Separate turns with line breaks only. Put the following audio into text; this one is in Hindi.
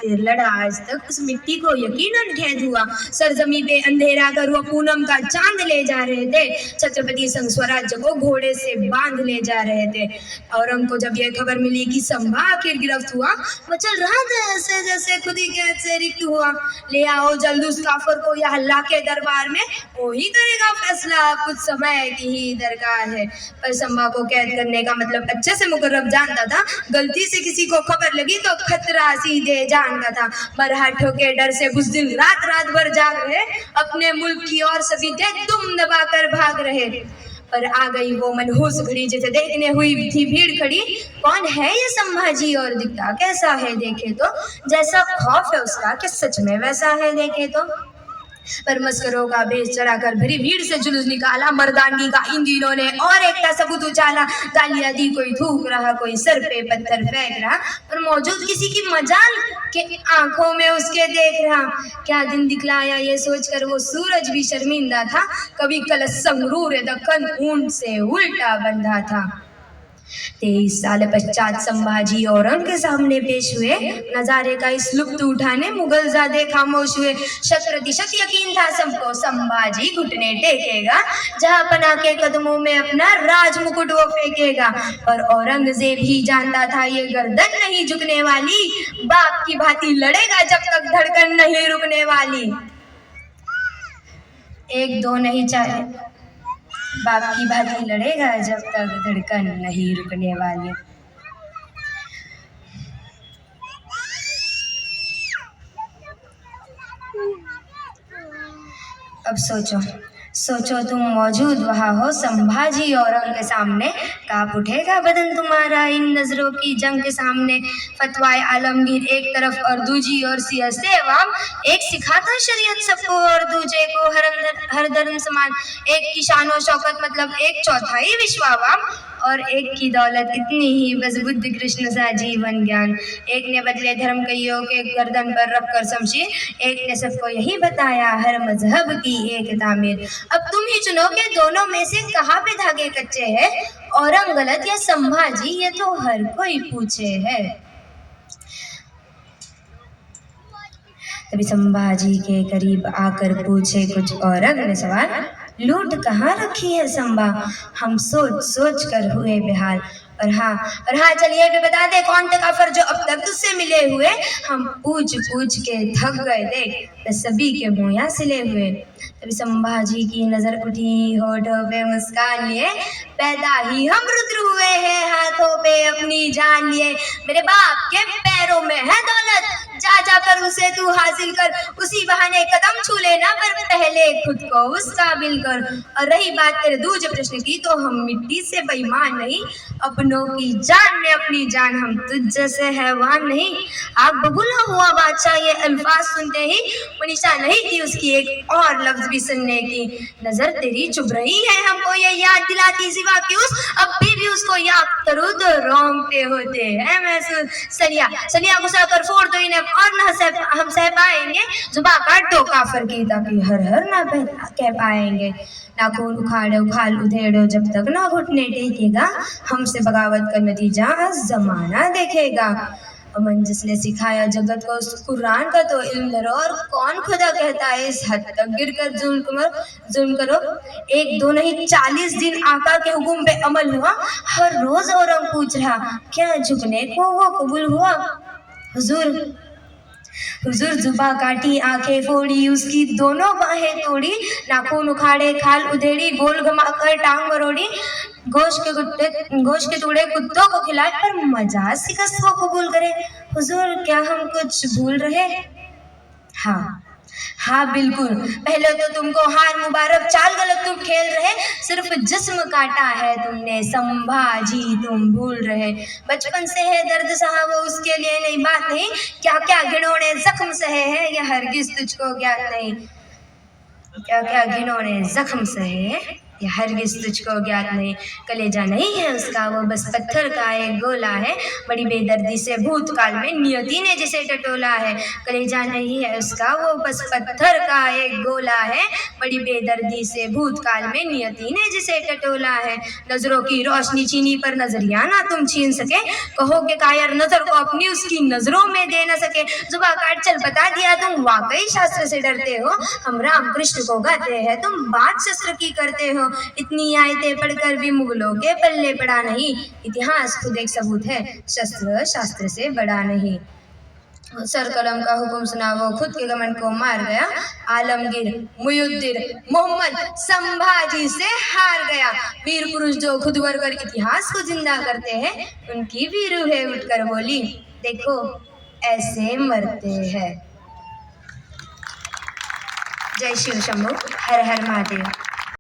लड़ा आज तक उस मिट्टी को यकीनन खेद हुआ। सरजमी पे अंधेरा कर वो पूनम का चांद ले जा रहे थे। छत्रपति संग स्वराज्य को घोड़े से बांध ले जा रहे थे। औरंग को जब यह खबर मिली कि संभा आखिर गिरफ्त हुआ, वो चल रहा था ऐसे जैसे खुद ही कैद से रिक्त हुआ। ले आओ जल्द उस काफर को यहाँ अल्लाह के दरबार में, वो ही करेगा फैसला, कुछ समय की ही दरकार है। पर संभा को कैद करने का मतलब अच्छे से मुकर्रब जानता था। गलती से किसी को खबर लगी तो खतरा सीधे जान का था। मरहठों के डर से बुज़दिल रात रात भर जाग रहे, अपने मुल्क की और सभी दुम दबाकर भाग रहे। पर आ गई वो मनहूस घड़ी जिसे देखने हुई थी भीड़ खड़ी। कौन है ये संभाजी और दिखता कैसा है, देखे तो जैसा खौफ है उसका कि सच में वैसा है देखे तो। पर मस्करों का भेष चढ़ाकर भरी भीड़ से जुलूस निकाला। मर्दानगी का इन दिनों ने और एक का सबूत उछाला। गालियां दी, कोई थूक रहा, कोई सर पे पत्थर फेंक रहा, पर मौजूद किसी की मजाल के आंखों में उसके देख रहा। क्या दिन दिखलाया ये सोचकर वो सूरज भी शर्मिंदा था। कभी कलश संगरूर दक्कन ऊंट से उल्टा बंधा था। 23 साल पश्चात संभाजी औरंग के सामने पेश हुए। नजारे का इस लुत्फ उठाने मुगलजादे खामोश हुए। 100% यकीन था सबको संभाजी घुटने टेकेगा, जहां पना के कदमों में अपना राज मुकुट वो फेंकेगा। पर औरंगजेब ही जानता था ये गर्दन नहीं झुकने वाली, बाप की भांति लड़ेगा जब तक धड़कन नहीं रुकने वाली। एक दो नहीं चाहे, बाप की भांति लड़ेगा जब तक धड़कन नहीं रुकने वाली। अब सोचो तुम मौजूद वहाँ हो संभाजी औरंग के सामने, कांप उठेगा बदन तुम्हारा इन नजरों की जंग के सामने। फतवाए आलमगीर एक तरफ और दूजी ओर सियासत अवाम, एक सिखाता शरीयत सबको और दूजे को हर धर्म समान। एक की शान और शौकत मतलब 1/4 विश्व अवाम, और एक की दौलत इतनी ही बस बुद्ध कृष्ण सा जीवन ज्ञान। एक ने बदले धर्म कईयों के गर्दन पर रखकर शमशीर, एक ने सबको यही बताया हर मजहब की एक तामीर। अब तुम ही चुनो कि दोनों में से कहाँ पे धागे कच्चे हैं, औरंग गलत या संभाजी, ये तो हर कोई पूछे है। तभी संभाजी के करीब आकर पूछे कुछ औरंग ने सवाल, लूट कहाँ रखी है संभा, हम सोच कर हुए बेहाल। और हाँ चलिए भी बता दे कौन थे काफर जो अब तक तुझसे मिले हुए। हम पूछ के थक गए थे, सभी के मुँह सिले हुए। तभी संभाजी की नजर उठी, होठों पे मुस्कान लिए, पैदा ही हम रुद्र हुए हैं, हाथों पे अपनी जान लिए। मेरे बाप के पैरों में है दौलत, जा कर उसे तू हासिल कर, उसी बहाने कदम छू लेना, पर पहले खुद को उस काबिल कर। और रही बात तेरे दूसरे प्रश्न की, तो हम मिट्टी से बेईमान नहीं, अपनों की जान में अपनी जान, हम तुझ जैसे हैवान नहीं। आग बबूला हुआ बादशाह ये अल्फाज सुनते ही, मनीषा नहीं थी उसकी एक और लफ्ज भी सुनने की। नजर तेरी चुभ रही है हमको ये याद दिलाती, सिवा कि उस अब भी उसको याद करूँ तो रोंगटे होते हैं महसूस। सनिया गुस्सा कर फोड़ तो इन्हें और न हम सह पाएंगे, जुबा काट दो काफर की ताकि हर ना कह पाएंगे। नाखून उखाल उधेड़ो जब तक ना घुटने टेकेगा, हमसे बगावत का नतीजा जमाना देखेगा। अमन जिसने सिखाया जगत को उस कुरान का तो इल्म धरो, और कौन खुदा कहता है इस हद तक गिर कर जुल्म करो। 1 2 नहीं 40 दिन आका के हुक्म पे अमल हुआ। हर रोज औरंग पूछ रहा, क्या झुकने को वो कबूल हुआ। हुजूर जुबा काटी, आंखें फोड़ी, उसकी दोनों बाहें तोड़ी, नाखून उखाड़े, खाल उधेड़ी, गोल घुमाकर टांग मरोड़ी, गोश्त के टुकड़े कुत्तों को खिलाए, पर मजाज शिकस्त को कबूल करे। हुजूर क्या हम कुछ भूल रहे। हाँ बिल्कुल, पहले तो तुमको हार मुबारक, चाल गलत तुम खेल रहे, सिर्फ जिस्म काटा है तुमने संभाजी, तुम भूल रहे। बचपन से है दर्द सहा वो उसके लिए नई बात नहीं, क्या क्या घिनौने जख्म सहे हैं यह हरगिज तुझको ज्ञात नहीं। क्या क्या घिनौने जख्म सहे ये हरगिज तुझको ज्ञात नहीं। कलेजा नहीं है उसका वो बस पत्थर का एक गोला है, बड़ी बेदर्दी से भूतकाल में नियति ने जिसे टटोला है। कलेजा नहीं है उसका वो बस पत्थर का एक गोला है, बड़ी बेदर्दी से भूतकाल में नियति ने जिसे टटोला है। नजरों की रोशनी छीनी पर नजरिया ना तुम छीन सके, कहोगे कायर नजर को अपनी उसकी नजरों में दे न सके। जुबा काट चल बता दिया तुम वाकई शास्त्र से डरते हो, हम राम कृष्ण को गाते हैं तुम बात शस्त्र की करते हो। इतनी आयतें पढ़कर भी मुगलों के पल्ले पड़ा नहीं, इतिहास खुद एक सबूत है शस्त्र शास्त्र से बड़ा नहीं। सर कलम का हुक्म सुना वो खुद के घमंड को मार गया, आलमगीर मुइजुद्दीन मोहम्मद संभाजी से हार गया। वीर पुरुष जो खुद वर्कर इतिहास को जिंदा करते हैं, उनकी भी रूहें उठकर बोली देखो ऐसे मरते हैं। जय शिव शंभू, हर हर महादेव।